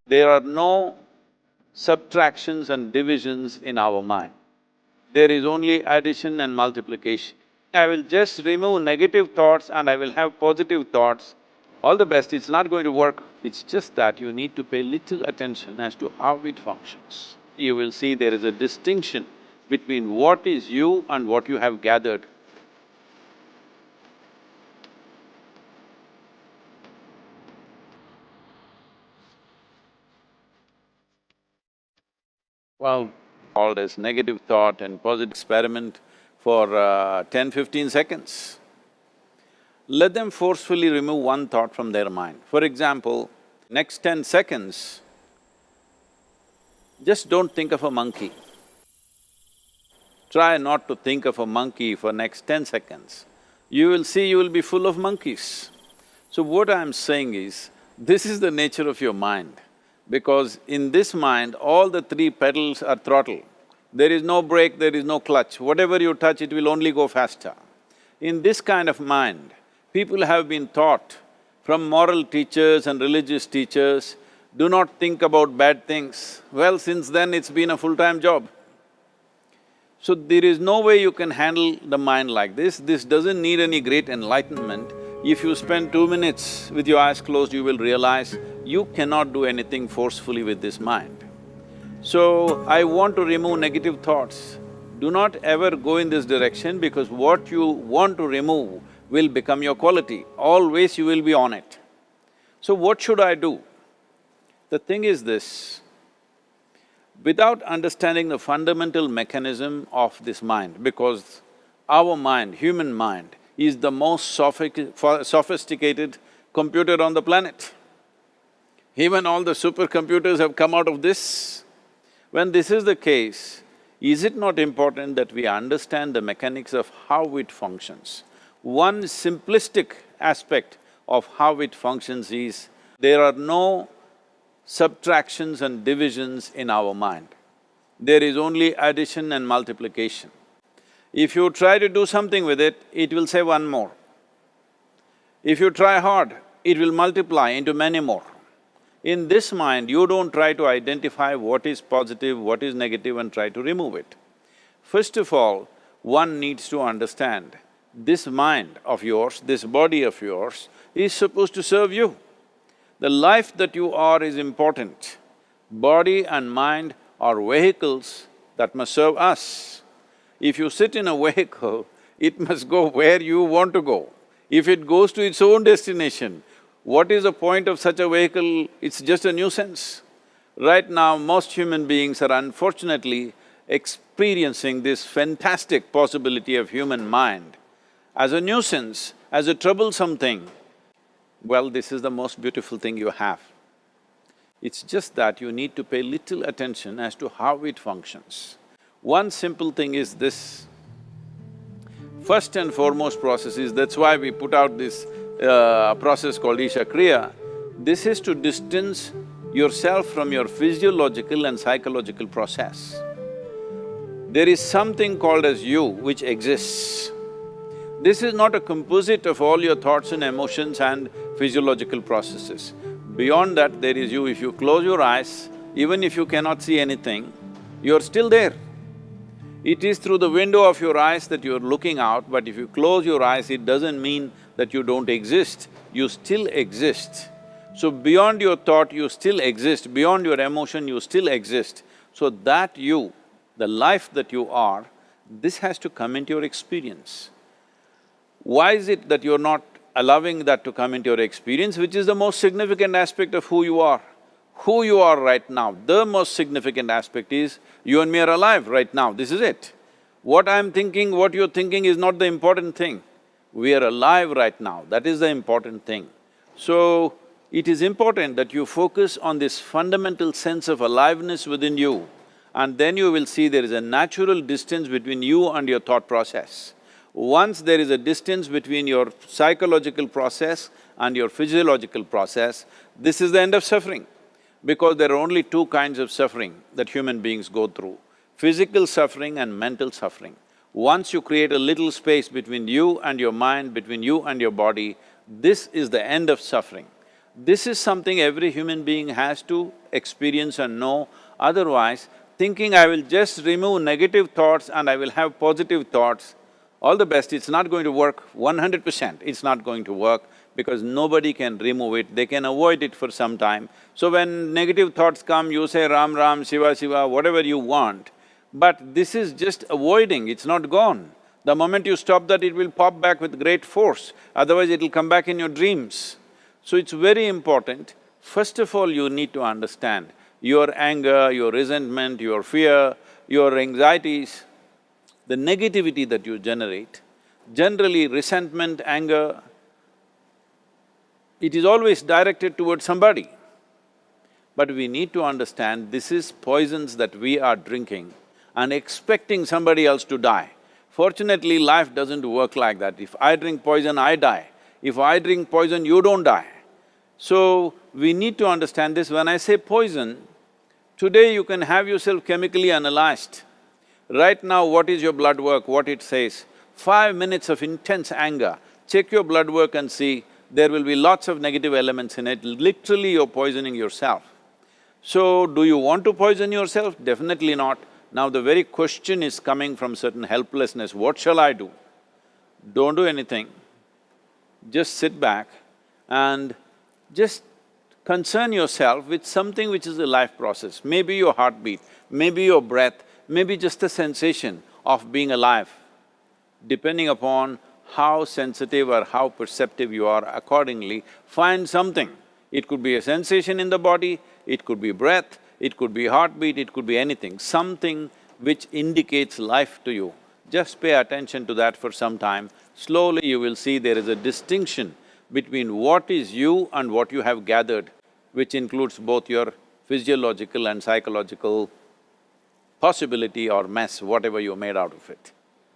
There are no subtractions and divisions in our mind. There is only addition and multiplication. I will just remove negative thoughts and I will have positive thoughts. All the best, it's not going to work. It's just that you need to pay little attention as to how it functions. You will see there is a distinction between what is you and what you have gathered. Well, called as negative thought and positive experiment for 10-15 seconds. Let them forcefully remove one thought from their mind. For example, next 10 seconds, just don't think of a monkey. Try not to think of a monkey for next 10 seconds. You will see you will be full of monkeys. So what I'm saying is, this is the nature of your mind, because in this mind, all the three pedals are throttle. There is no brake, there is no clutch. Whatever you touch, it will only go faster. In this kind of mind, people have been taught from moral teachers and religious teachers, do not think about bad things. Well, since then it's been a full-time job. So there is no way you can handle the mind like this. This doesn't need any great enlightenment. If you spend 2 minutes with your eyes closed, you will realize you cannot do anything forcefully with this mind. So, I want to remove negative thoughts. Do not ever go in this direction, because what you want to remove will become your quality. Always you will be on it. So what should I do? The thing is this, without understanding the fundamental mechanism of this mind, because our mind, human mind, is the most sophisticated computer on the planet. Even all the supercomputers have come out of this. When this is the case, is it not important that we understand the mechanics of how it functions? One simplistic aspect of how it functions is, there are no subtractions and divisions in our mind. There is only addition and multiplication. If you try to do something with it, it will say one more. If you try hard, it will multiply into many more. In this mind, you don't try to identify what is positive, what is negative and try to remove it. First of all, one needs to understand, this mind of yours, this body of yours is supposed to serve you. The life that you are is important. Body and mind are vehicles that must serve us. If you sit in a vehicle, it must go where you want to go. If it goes to its own destination, what is the point of such a vehicle? It's just a nuisance. Right now, most human beings are unfortunately experiencing this fantastic possibility of human mind as a nuisance, as a troublesome thing. Well, this is the most beautiful thing you have. It's just that you need to pay little attention as to how it functions. One simple thing is this. First and foremost process is, that's why we put out this process called Isha Kriya. This is to distance yourself from your physiological and psychological process. There is something called as you which exists. This is not a composite of all your thoughts and emotions and physiological processes. Beyond that, there is you. If you close your eyes, even if you cannot see anything, you're still there. It is through the window of your eyes that you're looking out, but if you close your eyes, it doesn't mean that you don't exist, you still exist. So beyond your thought, you still exist, beyond your emotion, you still exist. So that you, the life that you are, this has to come into your experience. Why is it that you're not allowing that to come into your experience, which is the most significant aspect of who you are? Who you are right now, the most significant aspect is, you and me are alive right now, this is it. What I'm thinking, what you're thinking is not the important thing. We are alive right now, that is the important thing. So, it is important that you focus on this fundamental sense of aliveness within you, and then you will see there is a natural distance between you and your thought process. Once there is a distance between your psychological process and your physiological process, this is the end of suffering. Because there are only two kinds of suffering that human beings go through, physical suffering and mental suffering. Once you create a little space between you and your mind, between you and your body, this is the end of suffering. This is something every human being has to experience and know, otherwise thinking I will just remove negative thoughts and I will have positive thoughts, all the best, it's not going to work 100%, it's not going to work because nobody can remove it, they can avoid it for some time. So when negative thoughts come, you say Ram Ram, Shiva Shiva, whatever you want, but this is just avoiding, it's not gone. The moment you stop that, it will pop back with great force, otherwise it'll come back in your dreams. So it's very important, first of all you need to understand your anger, your resentment, your fear, your anxieties, the negativity that you generate. Generally resentment, anger, it is always directed towards somebody. But we need to understand this is poisons that we are drinking and expecting somebody else to die. Fortunately, life doesn't work like that. If I drink poison, I die. If I drink poison, you don't die. So, we need to understand this. When I say poison, today you can have yourself chemically analyzed. Right now, what is your blood work, what it says? 5 minutes of intense anger, check your blood work and see, there will be lots of negative elements in it, literally you're poisoning yourself. So, do you want to poison yourself? Definitely not. Now the very question is coming from certain helplessness, what shall I do? Don't do anything, just sit back and just concern yourself with something which is a life process. Maybe your heartbeat, maybe your breath, maybe just the sensation of being alive. Depending upon how sensitive or how perceptive you are, accordingly, find something. It could be a sensation in the body, it could be breath, it could be heartbeat, it could be anything, something which indicates life to you. Just pay attention to that for some time. Slowly you will see there is a distinction between what is you and what you have gathered, which includes both your physiological and psychological possibility or mess, whatever you made out of it.